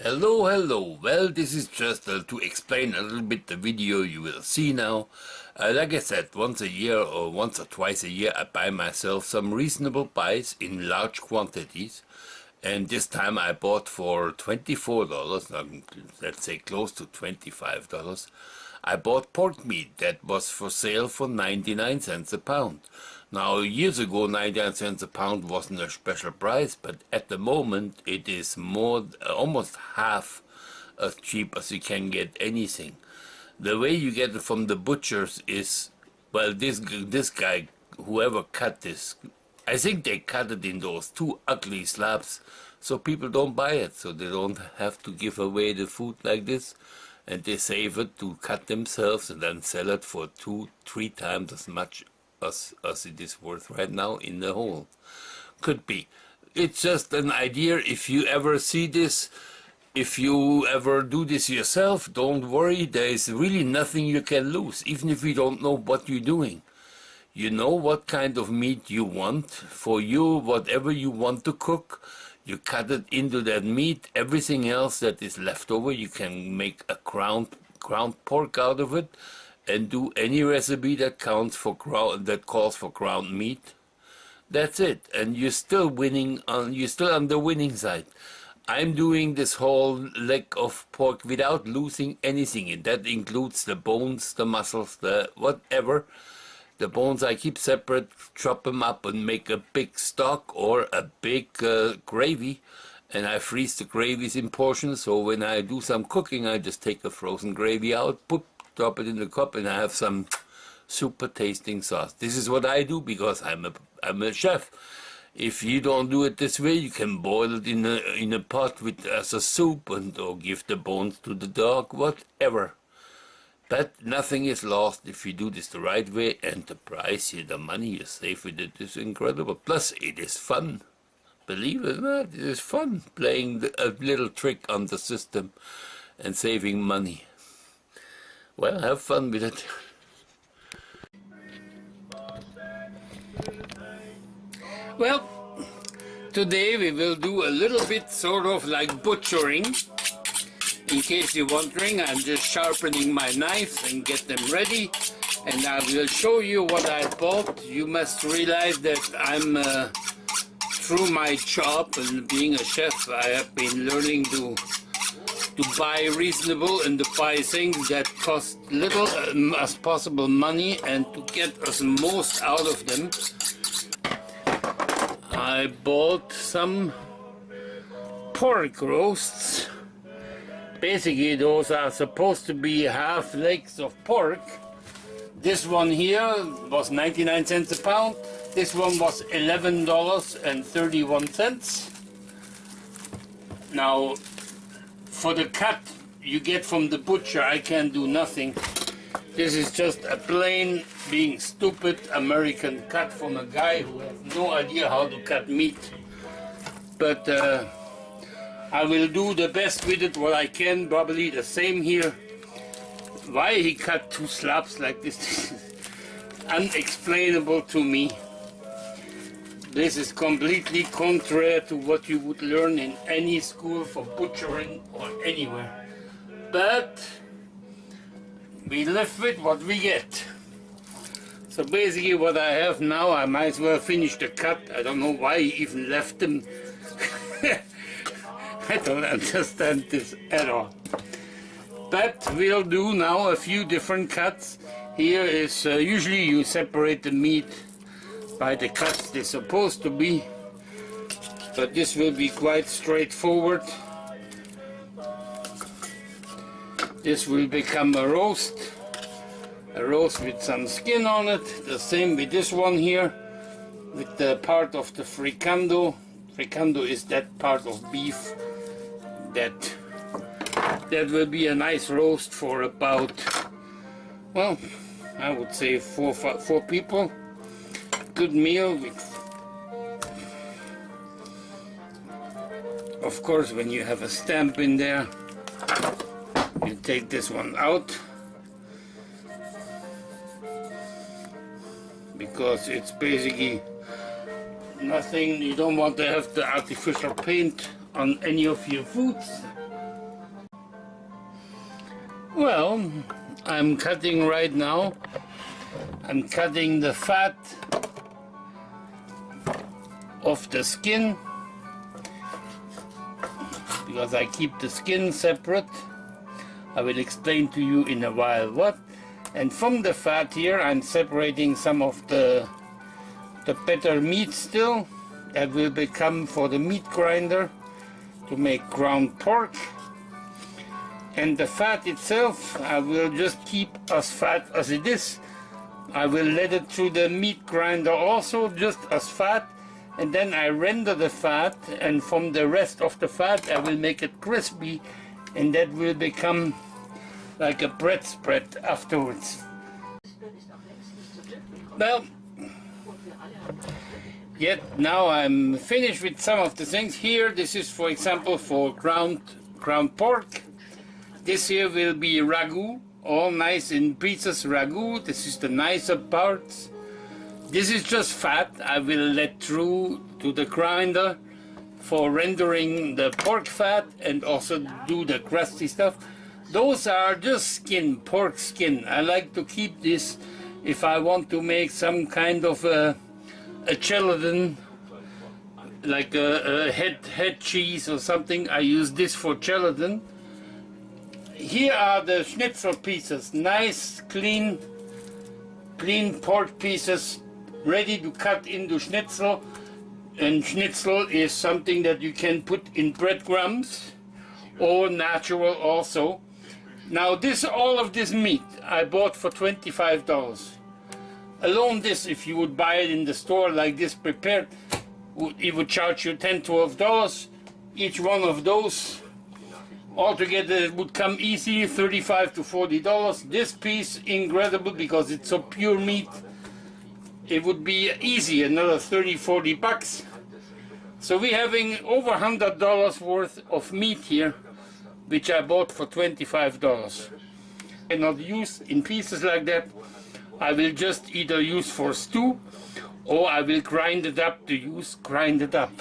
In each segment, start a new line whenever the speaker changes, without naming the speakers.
Hello. Well, this is just to explain a little bit the video you will see now. Like I said, once a year or once or twice a year I buy myself some reasonable pies in large quantities. And this time I bought for $24, let's say close to $25. I bought pork meat that was for sale for 99 cents a pound. Now, years ago, 99 cents a pound wasn't a special price, but at the moment it is more, almost half as cheap as you can get anything. The way you get it from the butchers is, well, this guy, whoever cut this, I think they cut it in those two ugly slabs so people don't buy it, so they don't have to give away the food like this, and they save it to cut themselves and then sell it for 2-3 times as much as it is worth right now in the hole. Could be. It's just an idea. If you ever see this, if you ever do this yourself, don't worry, there is really nothing you can lose, even if you don't know what you're doing. You know what kind of meat you want. For you, whatever you want to cook, you cut it into that meat. Everything else that is left over, you can make a ground pork out of it, and do any recipe that calls for ground meat. That's it, and you're still winning. You're still on the winning side. I'm doing this whole leg of pork without losing anything, and that includes the bones, the muscles, the whatever. The bones I keep separate, chop them up and make a big stock or a big gravy, and I freeze the gravies in portions, so when I do some cooking I just take the frozen gravy out, drop it in the cup, and I have some super tasting sauce. This is what I do because I'm a chef. If you don't do it this way, you can boil it in a pot as a soup, or give the bones to the dog, whatever. But nothing is lost if you do this the right way, and the price, the money you save with it is incredible. Plus, it is fun. Believe it or not, it is fun playing a little trick on the system and saving money. Well, have fun with it. Well, today we will do a little bit sort of like butchering. In case you're wondering, I'm just sharpening my knives and get them ready, and I will show you what I bought. You must realize that I'm through my job and being a chef, I have been learning to buy reasonable and to buy things that cost little as possible money, and to get as most out of them. I bought some pork roasts. Basically, those are supposed to be half legs of pork. This one here was 99 cents a pound. This one was $11.31. Now, for the cut you get from the butcher, I can't do nothing. This is just a plain, being stupid, American cut from a guy who has no idea how to cut meat. But I will do the best with it what I can. Probably the same here. Why he cut two slabs like this is unexplainable to me. This is completely contrary to what you would learn in any school for butchering or anywhere. But we live with what we get. So basically what I have now, I might as well finish the cut. I don't know why he even left them. I don't understand this at all. But we'll do now a few different cuts. Here is, usually you separate the meat by the cuts they're supposed to be. But this will be quite straightforward. This will become a roast with some skin on it. The same with this one here, with the part of the fricando. Fricando is that part of beef that will be a nice roast for about, well, I would say four people. Good meal. Of course, when you have a stamp in there, you take this one out, because it's basically nothing. You don't want to have the artificial paint on any of your foods. Well, I'm cutting right now. I'm cutting the fat off the skin because I keep the skin separate. I will explain to you in a while what. And from the fat here I'm separating some of the better meat still that will become for the meat grinder to make ground pork. And the fat itself I will just keep as fat as it is. I will let it through the meat grinder also just as fat, and then I render the fat, and from the rest of the fat I will make it crispy, and that will become like a bread spread afterwards. Well, yet now I'm finished with some of the things here. This is, for example, for ground pork. This here will be ragu, all nice in pieces ragu. This is the nicer parts. This is just fat I will let through to the grinder for rendering the pork fat and also do the crusty stuff. Those are just skin, pork skin. I like to keep this if I want to make some kind of a gelatin, like a head cheese or something. I use this for gelatin. Here are the schnitzel pieces, nice clean pork pieces ready to cut into schnitzel. And schnitzel is something that you can put in breadcrumbs or natural also. Now all of this meat I bought for $25. Alone this, if you would buy it in the store like this prepared, it would charge you $10–12. Each one of those altogether it would come easy $35 to $40. This piece incredible because it's so pure meat. It would be easy another $30–40 bucks. So we're having over $100 worth of meat here, which I bought for $25. And not use in pieces like that. I will just either use for stew or I will grind it up grind it up.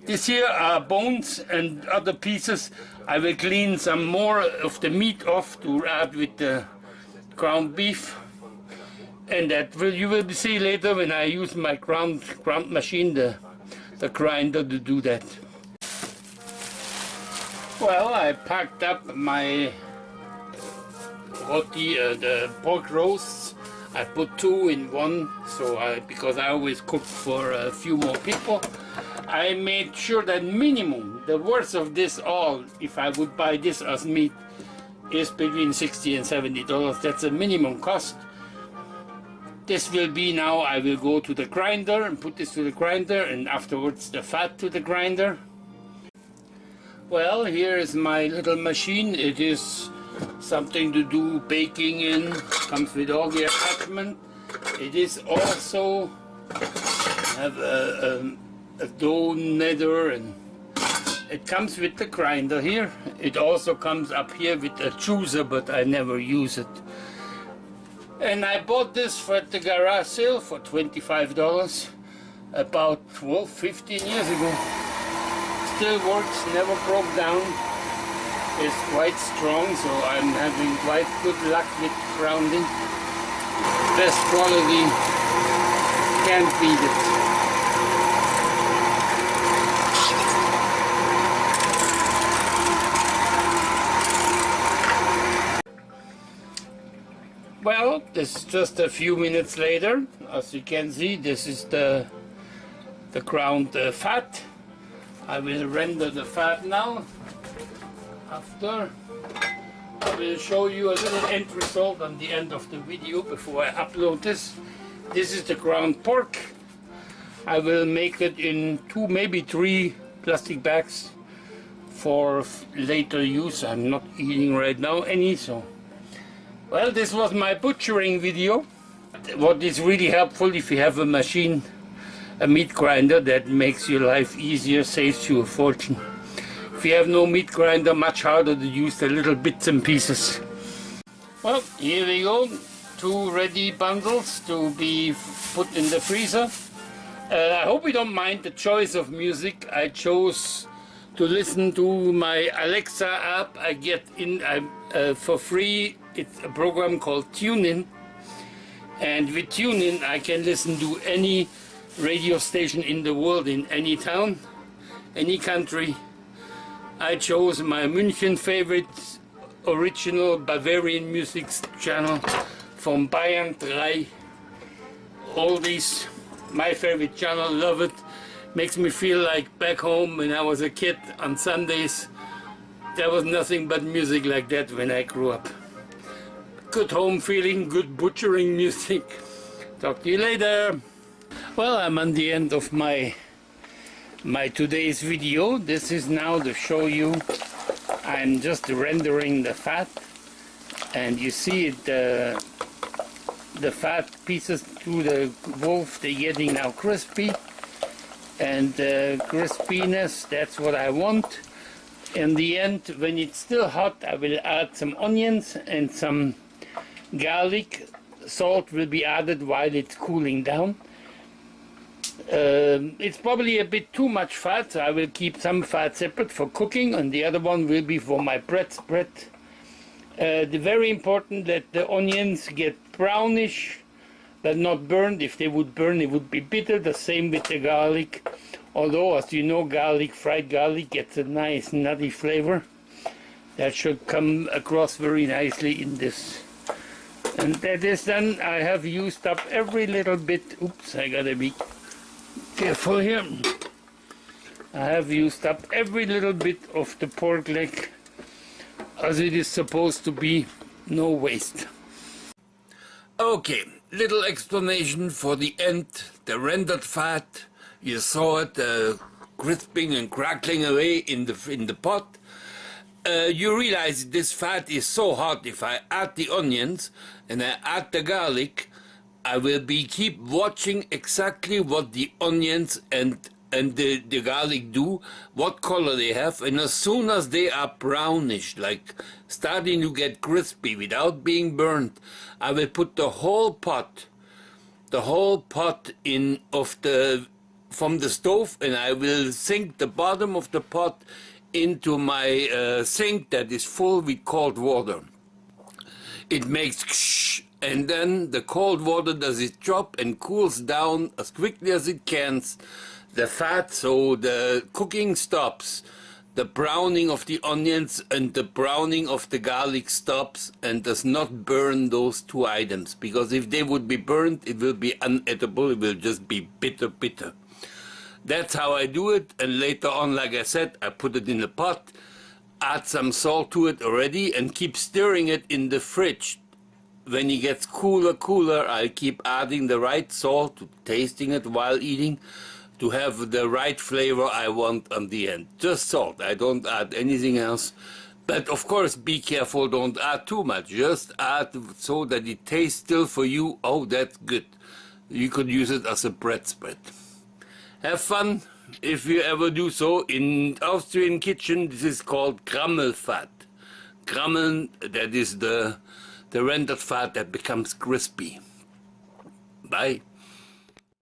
This here are bones and other pieces. I will clean some more of the meat off to add with the ground beef. And that you will see later when I use my ground machine, the grinder, to do that. Well, I packed up my the pork roasts. I put 2 in one, because I always cook for a few more people. I made sure that minimum, the worth of this all, if I would buy this as meat, is between $60 and $70. That's a minimum cost. This will be now, I will go to the grinder and put this to the grinder, and afterwards the fat to the grinder. Well, here is my little machine. It is something to do baking in, comes with all the attachment. It is also have a dough kneader, and it comes with the grinder here. It also comes up here with a juicer, but I never use it. And I bought this at the garage sale for $25 about 15 years ago. Still works, never broke down. It's quite strong, so I'm having quite good luck with grounding. Best quality, can't beat it. Well, this is just a few minutes later. As you can see, this is the ground fat. I will render the fat now. After, I will show you a little end result on the end of the video before I upload this. This is the ground pork. I will make it in 2, maybe 3 plastic bags for later use. I'm not eating right now any, so. Well, this was my butchering video. What is really helpful if you have a machine, a meat grinder, that makes your life easier, saves you a fortune. If you have no meat grinder, much harder to use the little bits and pieces. Well, here we go. 2 ready bundles to be put in the freezer. I hope you don't mind the choice of music. I chose to listen to my Alexa app. I get in for free. It's a program called TuneIn, and with TuneIn I can listen to any radio station in the world, in any town, any country. I chose my München favorite original Bavarian music channel from Bayern 3. All these, my favorite channel, love it. Makes me feel like back home when I was a kid on Sundays. There was nothing but music like that when I grew up. Good home feeling, good butchering music. Talk to you later. Well, I'm on the end of my today's video. This is now to show you I'm just rendering the fat, and you see it, the fat pieces through the wolf, they're getting now crispy, and crispiness, that's what I want. In the end, when it's still hot, I will add some onions and some garlic. Salt will be added while it's cooling down. It's probably a bit too much fat, so I will keep some fat separate for cooking, and the other one will be for my bread spread. The very important that the onions get brownish but not burned. If they would burn, it would be bitter. The same with the garlic, although as you know, fried garlic gets a nice nutty flavor. That should come across very nicely in this. And that is done. I have used up every little bit. Oops, I gotta be careful here. I have used up every little bit of the pork leg, as it is supposed to be, no waste. Okay, little explanation for the end. The rendered fat, you saw it crisping and crackling away in the pot. You realize this fat is so hot. If I add the onions and I add the garlic, I will keep watching exactly what the onions and the garlic do, what color they have, and as soon as they are brownish, like starting to get crispy without being burnt, I will put the whole pot in from the stove, and I will sink the bottom of the pot into my sink that is full with cold water. It makes and then the cold water does its job and cools down as quickly as it can the fat, so the cooking stops, the browning of the onions and the browning of the garlic stops and does not burn those two items, because if they would be burned, it will be unedible, it will just be bitter. That's how I do it, and later on, like I said, I put it in a pot, add some salt to it already, and keep stirring it in the fridge. When it gets cooler, I keep adding the right salt, tasting it while eating, to have the right flavor I want on the end. Just salt, I don't add anything else. But of course, be careful, don't add too much. Just add so that it tastes still for you. Oh, that's good. You could use it as a bread spread. Have fun if you ever do so. In Austrian kitchen, this is called Krammelfat. Krammeln, that is the rendered fat that becomes crispy. Bye.